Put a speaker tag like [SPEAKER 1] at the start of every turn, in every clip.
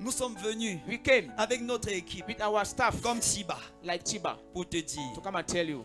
[SPEAKER 1] Nous sommes venus
[SPEAKER 2] We came
[SPEAKER 1] avec notre équipe,
[SPEAKER 2] with our staff,
[SPEAKER 1] comme Tiba,
[SPEAKER 2] like Chiba,
[SPEAKER 1] pour te dire,
[SPEAKER 2] to come and tell you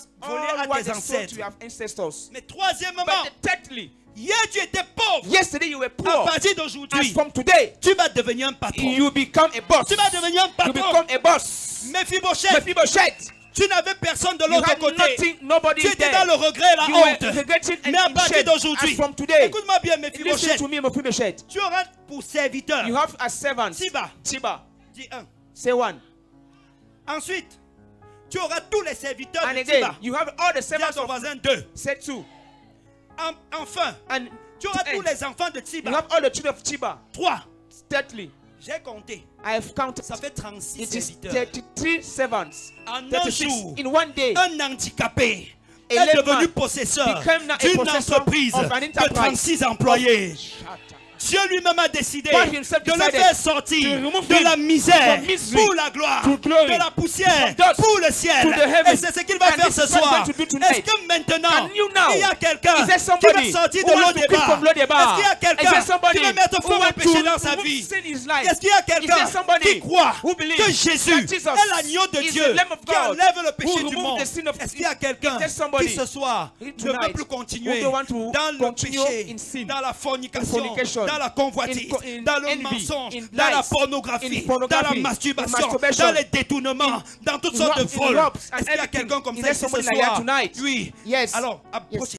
[SPEAKER 1] volé à
[SPEAKER 2] what
[SPEAKER 1] tes
[SPEAKER 2] is sold
[SPEAKER 1] ancêtres.
[SPEAKER 2] to your ancestors.
[SPEAKER 1] Mais troisièmement,
[SPEAKER 2] But thirdly,
[SPEAKER 1] hier tu étais pauvre.
[SPEAKER 2] yesterday you were
[SPEAKER 1] À
[SPEAKER 2] poor.
[SPEAKER 1] partir
[SPEAKER 2] As
[SPEAKER 1] d'aujourd'hui,
[SPEAKER 2] from today,
[SPEAKER 1] tu vas devenir un patron.
[SPEAKER 2] you become a boss.
[SPEAKER 1] Tu vas devenir un
[SPEAKER 2] You
[SPEAKER 1] patron.
[SPEAKER 2] become a boss.
[SPEAKER 1] Mephibosheth,
[SPEAKER 2] Mephibosheth,
[SPEAKER 1] tu n'avais personne de
[SPEAKER 2] you
[SPEAKER 1] l'autre
[SPEAKER 2] had
[SPEAKER 1] côté.
[SPEAKER 2] nothing, nobody
[SPEAKER 1] Tu
[SPEAKER 2] is
[SPEAKER 1] étais
[SPEAKER 2] there.
[SPEAKER 1] dans le regret et la
[SPEAKER 2] You were
[SPEAKER 1] honte.
[SPEAKER 2] regretting and
[SPEAKER 1] Mais à
[SPEAKER 2] in
[SPEAKER 1] partir
[SPEAKER 2] shame.
[SPEAKER 1] d'aujourd'hui,
[SPEAKER 2] As from today,
[SPEAKER 1] écoute-moi bien,
[SPEAKER 2] listen
[SPEAKER 1] Mephibosheth,
[SPEAKER 2] to me, Mephibosheth.
[SPEAKER 1] tu auras pour serviteur
[SPEAKER 2] You have a servant,
[SPEAKER 1] Siba.
[SPEAKER 2] Siba.
[SPEAKER 1] Dis un.
[SPEAKER 2] Say one.
[SPEAKER 1] Ensuite, tu auras tous les serviteurs
[SPEAKER 2] And
[SPEAKER 1] de
[SPEAKER 2] again,
[SPEAKER 1] Tiba.
[SPEAKER 2] you have all the
[SPEAKER 1] Dis à
[SPEAKER 2] servants
[SPEAKER 1] ton
[SPEAKER 2] of.
[SPEAKER 1] voisin 2.
[SPEAKER 2] Say two.
[SPEAKER 1] Enfin,
[SPEAKER 2] And
[SPEAKER 1] tu auras
[SPEAKER 2] to
[SPEAKER 1] tous
[SPEAKER 2] end,
[SPEAKER 1] les enfants de
[SPEAKER 2] you
[SPEAKER 1] Tiba.
[SPEAKER 2] have all the children of Chiba.
[SPEAKER 1] 3.
[SPEAKER 2] Thirdly,
[SPEAKER 1] J'ai compté.
[SPEAKER 2] I have counted.
[SPEAKER 1] Ça fait 36
[SPEAKER 2] It is
[SPEAKER 1] serviteurs.
[SPEAKER 2] 33 servants.
[SPEAKER 1] En un
[SPEAKER 2] 36
[SPEAKER 1] jour,
[SPEAKER 2] in one day.
[SPEAKER 1] un handicapé
[SPEAKER 2] A
[SPEAKER 1] est
[SPEAKER 2] lame
[SPEAKER 1] devenu
[SPEAKER 2] man
[SPEAKER 1] possesseur
[SPEAKER 2] became now a
[SPEAKER 1] d'une
[SPEAKER 2] possessor
[SPEAKER 1] entreprise
[SPEAKER 2] of an
[SPEAKER 1] de
[SPEAKER 2] enterprise.
[SPEAKER 1] 36 employés.
[SPEAKER 2] Shut up.
[SPEAKER 1] Dieu lui-même a décidé
[SPEAKER 2] God himself
[SPEAKER 1] de le
[SPEAKER 2] decided
[SPEAKER 1] faire sortir
[SPEAKER 2] to remove
[SPEAKER 1] de
[SPEAKER 2] him
[SPEAKER 1] la misère
[SPEAKER 2] from misery
[SPEAKER 1] pour la gloire,
[SPEAKER 2] to glory,
[SPEAKER 1] de la poussière
[SPEAKER 2] from dust
[SPEAKER 1] pour le ciel.
[SPEAKER 2] to the heaven.
[SPEAKER 1] Et c'est ce qu'il va
[SPEAKER 2] And
[SPEAKER 1] faire
[SPEAKER 2] this
[SPEAKER 1] ce
[SPEAKER 2] is what he's
[SPEAKER 1] soir.
[SPEAKER 2] going to do
[SPEAKER 1] Est-ce
[SPEAKER 2] tonight.
[SPEAKER 1] que maintenant,
[SPEAKER 2] And you now,
[SPEAKER 1] il y a quelqu'un
[SPEAKER 2] is there
[SPEAKER 1] qui
[SPEAKER 2] somebody
[SPEAKER 1] veut sortir
[SPEAKER 2] who
[SPEAKER 1] de l'eau
[SPEAKER 2] wants to
[SPEAKER 1] des
[SPEAKER 2] quit from l'eau des
[SPEAKER 1] bas?
[SPEAKER 2] bars?
[SPEAKER 1] Est-ce qu'il y a
[SPEAKER 2] Is there
[SPEAKER 1] quelqu'un
[SPEAKER 2] somebody
[SPEAKER 1] qui veut mettre
[SPEAKER 2] who
[SPEAKER 1] fin au
[SPEAKER 2] wants
[SPEAKER 1] péché
[SPEAKER 2] to
[SPEAKER 1] dans sa
[SPEAKER 2] remove
[SPEAKER 1] vie?
[SPEAKER 2] sin in his life?
[SPEAKER 1] Est-ce qu'il y a
[SPEAKER 2] Is there
[SPEAKER 1] quelqu'un
[SPEAKER 2] somebody
[SPEAKER 1] qui croit
[SPEAKER 2] who believes
[SPEAKER 1] que Jésus
[SPEAKER 2] that Jesus
[SPEAKER 1] est l'agneau de
[SPEAKER 2] is
[SPEAKER 1] Dieu
[SPEAKER 2] the Lamb of
[SPEAKER 1] qui
[SPEAKER 2] God
[SPEAKER 1] enlève le
[SPEAKER 2] who
[SPEAKER 1] péché du
[SPEAKER 2] removed
[SPEAKER 1] monde?
[SPEAKER 2] the sin of-
[SPEAKER 1] Est-ce qu'il y a quelqu'un
[SPEAKER 2] Is there somebody
[SPEAKER 1] qui ce soir ne
[SPEAKER 2] tonight
[SPEAKER 1] veut plus continuer
[SPEAKER 2] who don't want to
[SPEAKER 1] dans le
[SPEAKER 2] continue
[SPEAKER 1] péché,
[SPEAKER 2] in sin,
[SPEAKER 1] dans la fornication,
[SPEAKER 2] fornication,
[SPEAKER 1] dans la convoitise,
[SPEAKER 2] in
[SPEAKER 1] dans le
[SPEAKER 2] envy,
[SPEAKER 1] mensonge,
[SPEAKER 2] in
[SPEAKER 1] dans la
[SPEAKER 2] lies,
[SPEAKER 1] pornographie,
[SPEAKER 2] in pornography,
[SPEAKER 1] dans la
[SPEAKER 2] in
[SPEAKER 1] masturbation,
[SPEAKER 2] masturbation,
[SPEAKER 1] dans les détournements, dans toutes sortes de
[SPEAKER 2] in
[SPEAKER 1] vols?
[SPEAKER 2] robs and
[SPEAKER 1] Est-ce qu'il y a
[SPEAKER 2] everything?
[SPEAKER 1] quelqu'un comme
[SPEAKER 2] Is
[SPEAKER 1] ça
[SPEAKER 2] there
[SPEAKER 1] ici ce
[SPEAKER 2] somebody like that
[SPEAKER 1] soir?
[SPEAKER 2] tonight?
[SPEAKER 1] Oui.
[SPEAKER 2] Yes.
[SPEAKER 1] Alors,
[SPEAKER 2] Yes.
[SPEAKER 1] approchez.